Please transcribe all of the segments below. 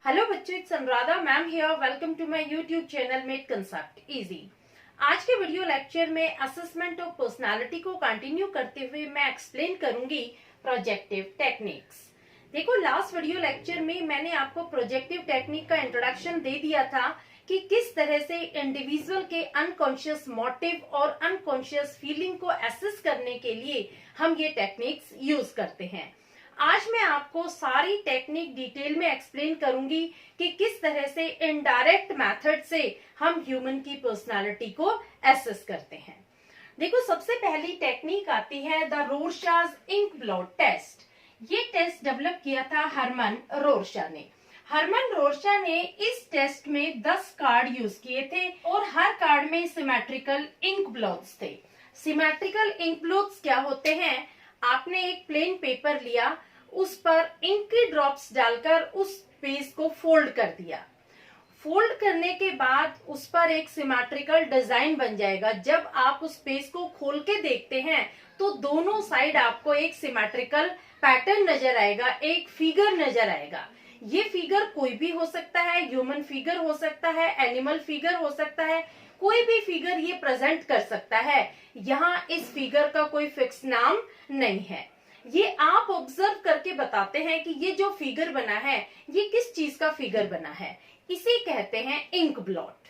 Hello बच्चों, it's Anuradha ma'am here. Welcome to my YouTube channel made concept easy. आज के video lecture में assessment of personality को continue करते हुए मैं एक्सप्लेन करूंगी प्रोजेक्टिव टेक्निक्स। देखो, लास्ट वीडियो लेक्चर में मैंने आपको प्रोजेक्टिव टेक्निक का इंट्रोडक्शन दे दिया था कि किस तरह से इंडिविजुअल के अनकॉन्शियस मोटिव और अनकॉन्शियस फीलिंग को एसेस करने के लिए हम ये टेक्निक्स यूज करते हैं। आज मैं आपको सारी टेक्निक डिटेल में एक्सप्लेन करूंगी कि किस तरह से इनडायरेक्ट मेथड से हम ह्यूमन की पर्सनालिटी को एसेस करते हैं। देखो, सबसे पहली टेक्निक आती है द रोरशाज इंक ब्लॉट टेस्ट। ये टेस्ट डेवलप किया था हरमन रोरशा ने। हरमन रोरशा ने इस टेस्ट में 10 कार्ड यूज किए थे और हर कार्ड में सिमेट्रिकल इंक ब्लॉट्स थे। सिमेट्रिकल इंक ब्लॉट्स क्या होते हैं? आपने एक प्लेन पेपर लिया, उस पर इंक की ड्रॉप्स डालकर उस पेज को फोल्ड कर दिया। फोल्ड करने के बाद उस पर एक सिमेट्रिकल डिजाइन बन जाएगा। जब आप उस पेज को खोल के देखते हैं तो दोनों साइड आपको एक सिमेट्रिकल पैटर्न नजर आएगा, एक फिगर नजर आएगा। ये फिगर कोई भी हो सकता है, ह्यूमन फिगर हो सकता है, एनिमल फिगर हो सकता है, कोई भी फिगर ये प्रेजेंट कर सकता है। यहाँ इस फिगर का कोई फिक्स नाम नहीं है। ये आप ऑब्जर्व करके बताते हैं कि ये जो फिगर बना है ये किस चीज का फिगर बना है। इसे कहते हैं इंक ब्लॉट।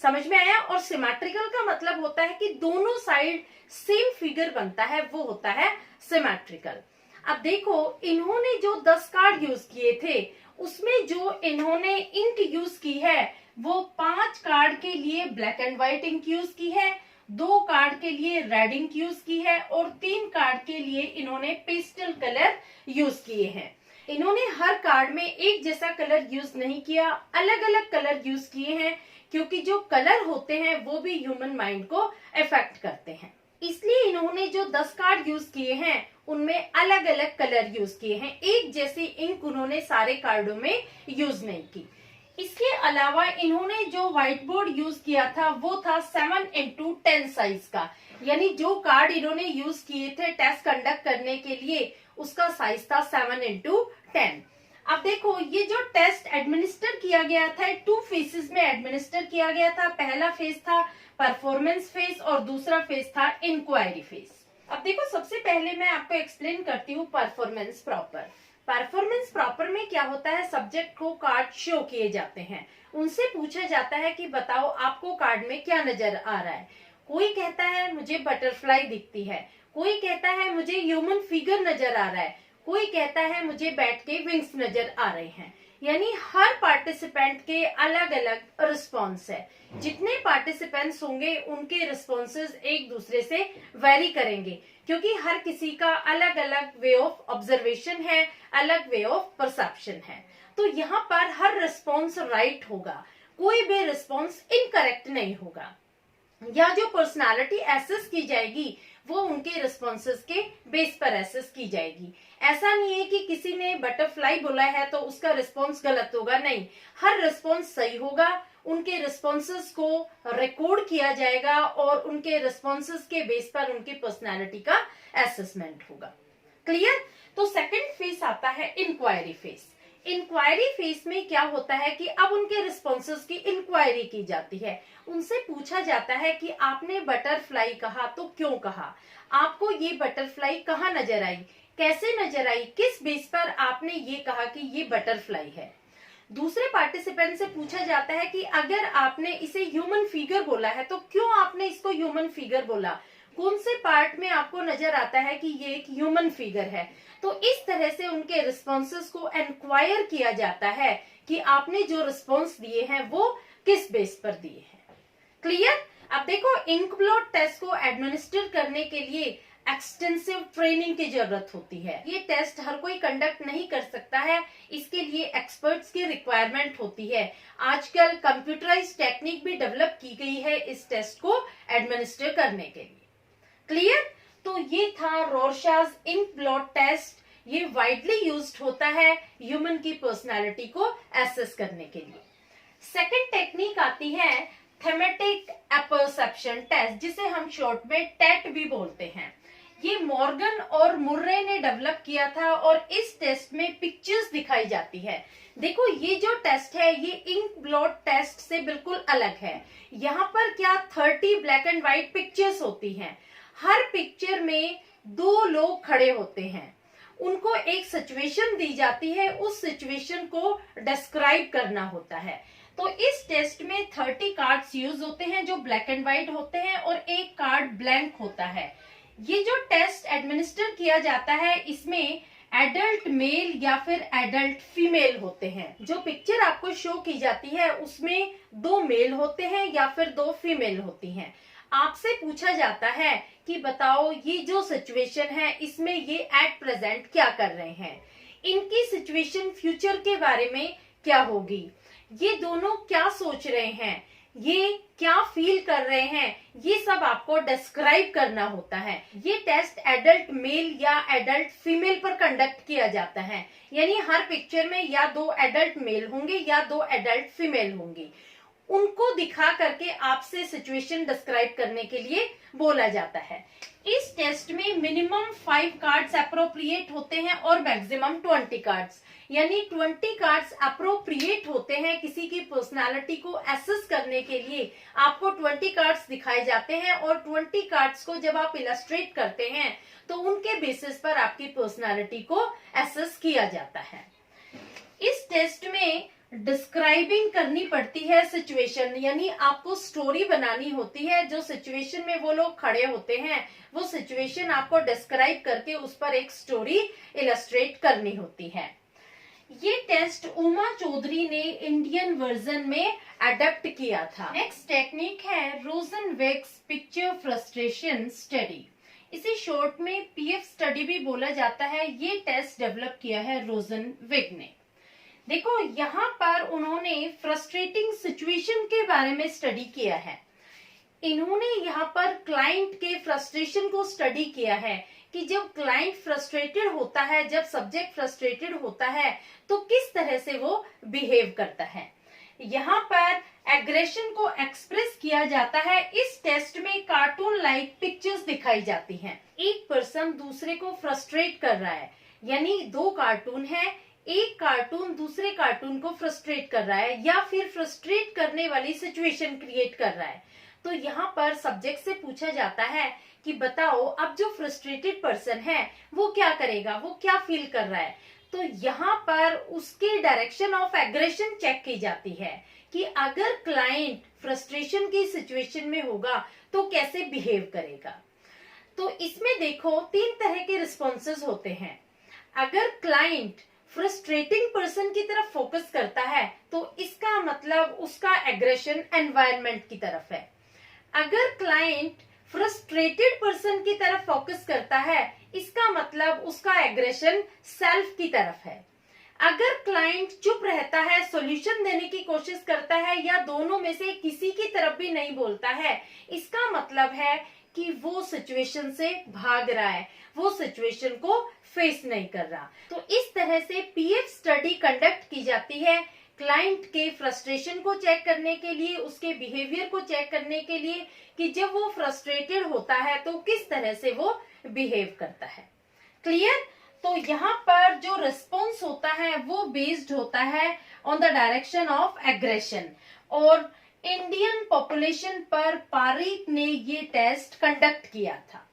समझ में आया? और सिमेट्रिकल का मतलब होता है कि दोनों साइड सेम फिगर बनता है, वो होता है सिमेट्रिकल। अब देखो, इन्होंने जो 10 कार्ड यूज किए थे उसमें जो इन्होंने इंक यूज की है वो 5 कार्ड के लिए black and white ink use की है, 2 कार्ड के लिए रेड इंक यूज की है और 3 कार्ड के लिए इन्होंने पेस्टल कलर यूज किए हैं। इन्होंने हर कार्ड में एक जैसा कलर यूज नहीं किया, अलग अलग कलर यूज किए हैं, क्योंकि जो कलर होते हैं वो भी ह्यूमन माइंड को अफेक्ट करते हैं। इसलिए इन्होंने जो 10 कार्ड यूज किए हैं उनमें अलग अलग कलर यूज किए हैं। एक जैसी इंक उन्होंने सारे कार्डों में यूज नहीं की। इसके अलावा इन्होंने जो व्हाइट बोर्ड यूज किया था वो था 7x10 साइज का, यानी जो कार्ड इन्होंने यूज किए थे टेस्ट कंडक्ट करने के लिए उसका साइज था 7x10। अब देखो, ये जो टेस्ट एडमिनिस्टर किया गया था 2 फेजेस में एडमिनिस्टर किया गया था। पहला फेज था परफॉर्मेंस फेज और दूसरा फेज था इंक्वायरी फेज। अब देखो, सबसे पहले मैं आपको एक्सप्लेन करती हूँ परफॉर्मेंस प्रॉपर। परफॉर्मेंस प्रॉपर में क्या होता है, सब्जेक्ट को कार्ड शो किए जाते हैं, उनसे पूछा जाता है कि बताओ आपको कार्ड में क्या नजर आ रहा है। कोई कहता है मुझे बटरफ्लाई दिखती है, कोई कहता है मुझे ह्यूमन फिगर नजर आ रहा है, कोई कहता है मुझे बैट के विंग्स नजर आ रहे हैं। यानी हर पार्टिसिपेंट के अलग अलग रिस्पॉन्स है। जितने पार्टिसिपेंट्स होंगे उनके रिस्पॉन्सेज एक दूसरे से वेरी करेंगे, क्योंकि हर किसी का अलग अलग वे ऑफ ऑब्जर्वेशन है, अलग वे ऑफ परसेप्शन है। तो यहाँ पर हर रिस्पॉन्स राइट होगा, कोई भी रिस्पॉन्स इनकरेक्ट नहीं होगा। या जो पर्सनालिटी एसेस की जाएगी वो उनके रिस्पॉन्सेस के बेस पर एसेस की जाएगी। ऐसा नहीं है कि किसी ने बटरफ्लाई बोला है तो उसका रिस्पॉन्स गलत होगा, नहीं, हर रिस्पॉन्स सही होगा। उनके रिस्पॉन्सेस को रिकॉर्ड किया जाएगा और उनके रिस्पॉन्सेस के बेस पर उनकी पर्सनालिटी का एसेसमेंट होगा। क्लियर? तो सेकंड फेज आता है इंक्वायरी फेज। इंक्वायरी फेज में क्या होता है कि अब उनके रिस्पॉन्सेस की इंक्वायरी की जाती है। उनसे पूछा जाता है कि आपने बटरफ्लाई कहा तो क्यों कहा, आपको ये बटरफ्लाई कहाँ नजर आई, कैसे नजर आई, किस बेस पर आपने ये कहा कि ये बटरफ्लाई है। दूसरे पार्टिसिपेंट से पूछा जाता है कि अगर आपने इसे ह्यूमन फिगर बोला है तो क्यों आपने इसको ह्यूमन फिगर बोला, कौन से पार्ट में आपको नजर आता है कि ये एक ह्यूमन फिगर है। तो इस तरह से उनके रिस्पॉन्सेस को इंक्वायर किया जाता है कि आपने जो रिस्पॉन्स दिए हैं वो किस बेस पर दिए हैं। क्लियर? अब देखो, इंक ब्लॉट टेस्ट को एडमिनिस्टर करने के लिए एक्सटेंसिव ट्रेनिंग की जरूरत होती है। ये टेस्ट हर कोई कंडक्ट नहीं कर सकता है, इसके लिए एक्सपर्ट्स की रिक्वायरमेंट होती है। आजकल कंप्यूटराइज्ड टेक्निक भी डेवलप की गई है इस टेस्ट को एडमिनिस्टर करने के लिए। क्लियर? तो ये था रोरशाज इंक ब्लॉट टेस्ट। ये वाइडली यूज्ड होता है ह्यूमन की पर्सनालिटी को एसेस करने के लिए। सेकंड टेक्निक आती है थेमेटिक अपरसेप्शन टेस्ट, जिसे हम शॉर्ट में टेट भी बोलते हैं। ये मॉर्गन और मुर्रे ने डेवलप किया था और इस टेस्ट में पिक्चर्स दिखाई जाती है। देखो ये जो टेस्ट है ये इंक ब्लॉट टेस्ट से बिल्कुल अलग है। यहाँ पर क्या 30 ब्लैक एंड व्हाइट पिक्चर्स होती हैं। हर पिक्चर में 2 लोग खड़े होते हैं, उनको एक सिचुएशन दी जाती है, उस सिचुएशन को डिस्क्राइब करना होता है। तो इस टेस्ट में 30 कार्ड्स यूज होते हैं जो ब्लैक एंड व्हाइट होते हैं और एक कार्ड ब्लैंक होता है। ये जो टेस्ट एडमिनिस्टर किया जाता है इसमें एडल्ट मेल या फिर एडल्ट फीमेल होते हैं। जो पिक्चर आपको शो की जाती है उसमें 2 मेल होते हैं या फिर 2 फीमेल होती हैं। आपसे पूछा जाता है कि बताओ ये जो सिचुएशन है इसमें ये एट प्रेजेंट क्या कर रहे हैं, इनकी सिचुएशन फ्यूचर के बारे में क्या होगी, ये दोनों क्या सोच रहे हैं, ये क्या फील कर रहे हैं, ये सब आपको डिस्क्राइब करना होता है। ये टेस्ट एडल्ट मेल या एडल्ट फीमेल पर कंडक्ट किया जाता है, यानी हर पिक्चर में या 2 एडल्ट मेल होंगे या 2 एडल्ट फीमेल होंगी। उनको दिखा करके आपसे सिचुएशन डिस्क्राइब करने के लिए बोला जाता है। इस टेस्ट में मिनिमम 5 कार्ड्स अप्रोप्रिएट होते हैं और मैक्सिमम 20 कार्ड्स, यानी 20 कार्ड्स अप्रोप्रिएट होते हैं। किसी की पर्सनालिटी को एसेस करने के लिए आपको 20 कार्ड्स दिखाए जाते हैं और 20 कार्ड्स को जब आप इलस्ट्रेट करते हैं तो उनके बेसिस पर आपकी पर्सनालिटी को एसेस किया जाता है। इस टेस्ट में डिस्क्राइबिंग करनी पड़ती है सिचुएशन, यानी आपको स्टोरी बनानी होती है। जो सिचुएशन में वो लोग खड़े होते हैं वो सिचुएशन आपको डिस्क्राइब करके उस पर एक स्टोरी इलस्ट्रेट करनी होती है। ये टेस्ट उमा चौधरी ने इंडियन वर्जन में अडॉप्ट किया था। नेक्स्ट टेक्निक है रोजनवेग्स पिक्चर फ्रस्ट्रेशन स्टडी। इसे शॉर्ट में पीएफ स्टडी भी बोला जाता है। ये टेस्ट डेवलप किया है रोजनवेग ने। देखो यहाँ पर उन्होंने फ्रस्ट्रेटिंग सिचुएशन के बारे में स्टडी किया है। इन्होंने यहाँ पर क्लाइंट के फ्रस्ट्रेशन को स्टडी किया है कि जब क्लाइंट फ्रस्ट्रेटेड होता है, जब सब्जेक्ट फ्रस्ट्रेटेड होता है तो किस तरह से वो बिहेव करता है। यहाँ पर एग्रेशन को एक्सप्रेस किया जाता है। इस टेस्ट में कार्टून लाइक पिक्चर्स दिखाई जाती हैं। एक पर्सन दूसरे को फ्रस्ट्रेट कर रहा है, यानी 2 कार्टून है, एक कार्टून दूसरे कार्टून को फ्रस्ट्रेट कर रहा है या फिर फ्रस्ट्रेट करने वाली सिचुएशन क्रिएट कर रहा है। तो यहाँ पर सब्जेक्ट से पूछा जाता है कि बताओ अब जो फ्रस्ट्रेटेड पर्सन है वो क्या करेगा, वो क्या फील कर रहा है। तो यहाँ पर उसके डायरेक्शन ऑफ एग्रेशन चेक की जाती है कि अगर क्लाइंट फ्रस्ट्रेशन की सिचुएशन में होगा तो कैसे बिहेव करेगा। तो इसमें देखो 3 तरह के रिस्पॉन्सेज होते हैं। अगर क्लाइंट फ्रस्ट्रेटिंग पर्सन की तरफ फोकस करता है तो इसका मतलब उसका एग्रेशन एनवायरनमेंट की तरफ है। अगर क्लाइंट फ्रस्ट्रेटेड पर्सन की तरफ फोकस करता है इसका मतलब उसका एग्रेशन सेल्फ की तरफ है। अगर क्लाइंट चुप रहता है, सॉल्यूशन देने की कोशिश करता है या दोनों में से किसी की तरफ भी नहीं बोलता है, इसका मतलब है कि वो सिचुएशन से भाग रहा है, वो सिचुएशन को फेस नहीं कर रहा। तो इस तरह से पीएफ स्टडी कंडक्ट की जाती है क्लाइंट के फ्रस्ट्रेशन को चेक करने के लिए, उसके बिहेवियर को चेक करने के लिए कि जब वो फ्रस्ट्रेटेड होता है तो किस तरह से वो बिहेव करता है। क्लियर? तो यहाँ पर जो रिस्पॉन्स होता है वो बेस्ड होता है on the direction of aggression और इंडियन पॉपुलेशन पर पारीक ने ये टेस्ट कंडक्ट किया था।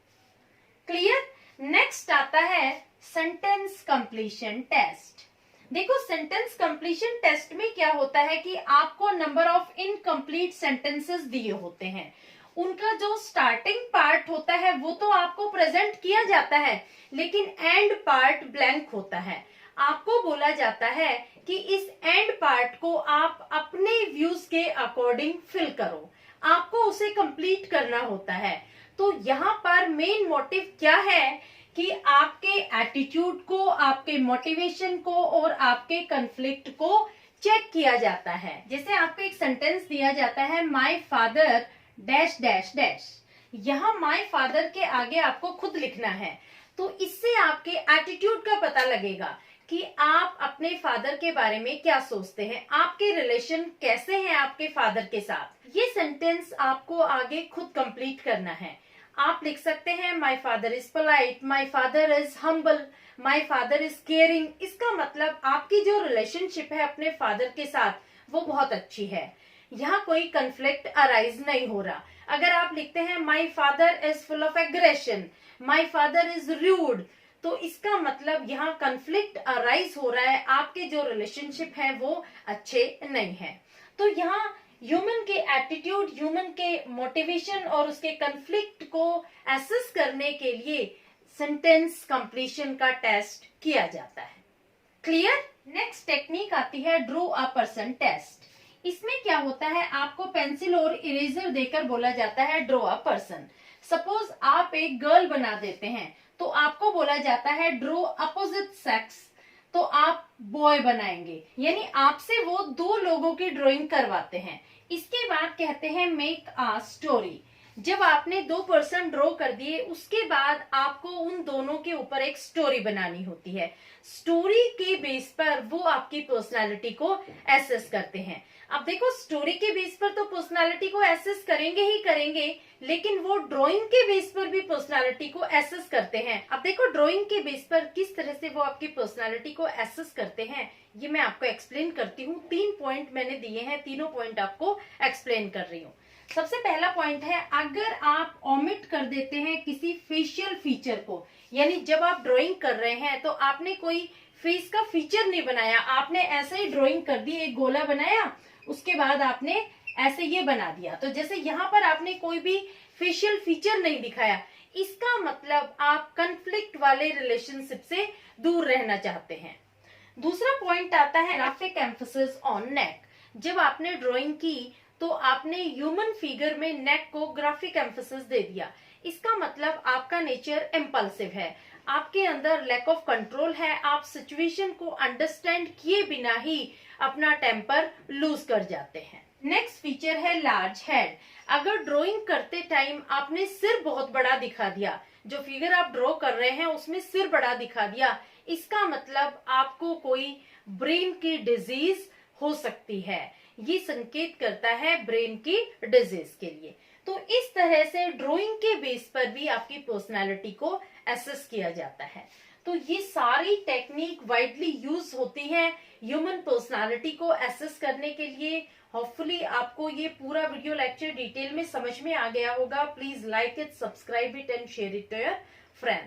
क्लियर? नेक्स्ट आता है सेंटेंस कंप्लीशन टेस्ट। देखो सेंटेंस कंप्लीशन टेस्ट में क्या होता है कि आपको नंबर ऑफ इनकम्प्लीट सेंटेंसेस दिए होते हैं। उनका जो स्टार्टिंग पार्ट होता है वो तो आपको प्रेजेंट किया जाता है, लेकिन एंड पार्ट ब्लैंक होता है। आपको बोला जाता है कि इस एंड पार्ट को आप अपने व्यूज के अकॉर्डिंग फिल करो, आपको उसे कंप्लीट करना होता है। तो यहाँ पर मेन मोटिव क्या है कि आपके एटीट्यूड को, आपके मोटिवेशन को और आपके कन्फ्लिक्ट को चेक किया जाता है। जैसे आपको एक सेंटेंस दिया जाता है, my father dash dash dash. यहाँ माय फादर के आगे आपको खुद लिखना है, तो इससे आपके एटीट्यूड का पता लगेगा कि आप अपने फादर के बारे में क्या सोचते हैं, आपके रिलेशन कैसे हैं आपके फादर के साथ। ये सेंटेंस आपको आगे खुद कंप्लीट करना है। आप लिख सकते हैं my father is polite, my father is humble, my father is caring. इसका मतलब आपकी जो रिलेशनशिप है अपने फादर के साथ वो बहुत अच्छी है, यहाँ कोई कंफ्लिक्ट अराइज नहीं हो रहा। अगर आप लिखते हैं my father is full of aggression, my father is rude, तो इसका मतलब यहाँ कंफ्लिक्ट अराइज हो रहा है, आपके जो रिलेशनशिप है वो अच्छे नहीं है। तो यहाँ ह्यूमन के एटीट्यूड, ह्यूमन के मोटिवेशन और उसके कंफ्लिक्ट को एसेस करने के लिए सेंटेंस कंप्लीशन का टेस्ट किया जाता है। क्लियर? नेक्स्ट टेक्निक आती है ड्रू अ पर्सन टेस्ट। इसमें क्या होता है, आपको पेंसिल और इरेजर देकर बोला जाता है ड्रॉ अ पर्सन। सपोज आप एक गर्ल बना देते हैं तो आपको बोला जाता है ड्रॉ अपोजिट सेक्स, तो आप बॉय बनाएंगे, यानी आपसे वो दो लोगों की ड्राइंग करवाते हैं। इसके बाद कहते हैं मेक अ स्टोरी। जब आपने दो पर्सन ड्रॉ कर दिए उसके बाद आपको उन दोनों के ऊपर एक स्टोरी बनानी होती है। स्टोरी के बेस पर वो आपकी पर्सनालिटी को एसेस करते हैं। अब देखो, स्टोरी के बेस पर तो पर्सनालिटी को एसेस करेंगे ही करेंगे, लेकिन वो ड्राइंग के बेस पर भी पर्सनालिटी को एसेस करते हैं। अब देखो, ड्राइंग के बेस पर किस तरह से वो आपकी पर्सनालिटी को एसेस करते हैं ये मैं आपको एक्सप्लेन करती हूँ। 3 पॉइंट मैंने दिए हैं, तीनों पॉइंट आपको एक्सप्लेन कर रही हूँ। सबसे पहला पॉइंट है, अगर आप ओमिट कर देते हैं किसी फेशियल फीचर को, यानी जब आप ड्राइंग कर रहे हैं तो आपने कोई फेस का फीचर नहीं बनाया, आपने ऐसे ही ड्राइंग कर दी, एक गोला बनाया, उसके बाद आपने ऐसे ये बना दिया, तो जैसे यहाँ पर आपने कोई भी फेशियल फीचर नहीं दिखाया, इसका मतलब आप कंफ्लिक्ट वाले रिलेशनशिप से दूर रहना चाहते हैं। दूसरा पॉइंट आता है ग्राफिक एम्फेसिस ऑन नेक। जब आपने ड्राइंग की तो आपने ह्यूमन फिगर में नेक को ग्राफिक एम्फेसिस दे दिया, इसका मतलब आपका नेचर इम्पल्सिव है, आपके अंदर लैक ऑफ कंट्रोल है, आप सिचुएशन को अंडरस्टैंड किए बिना ही अपना टेम्पर लूज कर जाते हैं। नेक्स्ट फीचर है लार्ज हेड। अगर ड्राइंग करते टाइम आपने सिर बहुत बड़ा दिखा दिया, जो फिगर आप ड्रॉ कर रहे हैं उसमें सिर बड़ा दिखा दिया, इसका मतलब आपको कोई ब्रेन की डिजीज हो सकती है, ये संकेत करता है ब्रेन की डिजीज के लिए। तो इस तरह से ड्राइंग के बेस पर भी आपकी पर्सनालिटी को एसेस किया जाता है। तो ये सारी टेक्निक वाइडली यूज होती है ह्यूमन पर्सनालिटी को एसेस करने के लिए। होपफुली आपको ये पूरा वीडियो लेक्चर डिटेल में समझ में आ गया होगा। Please like it, subscribe it and share it to your friends.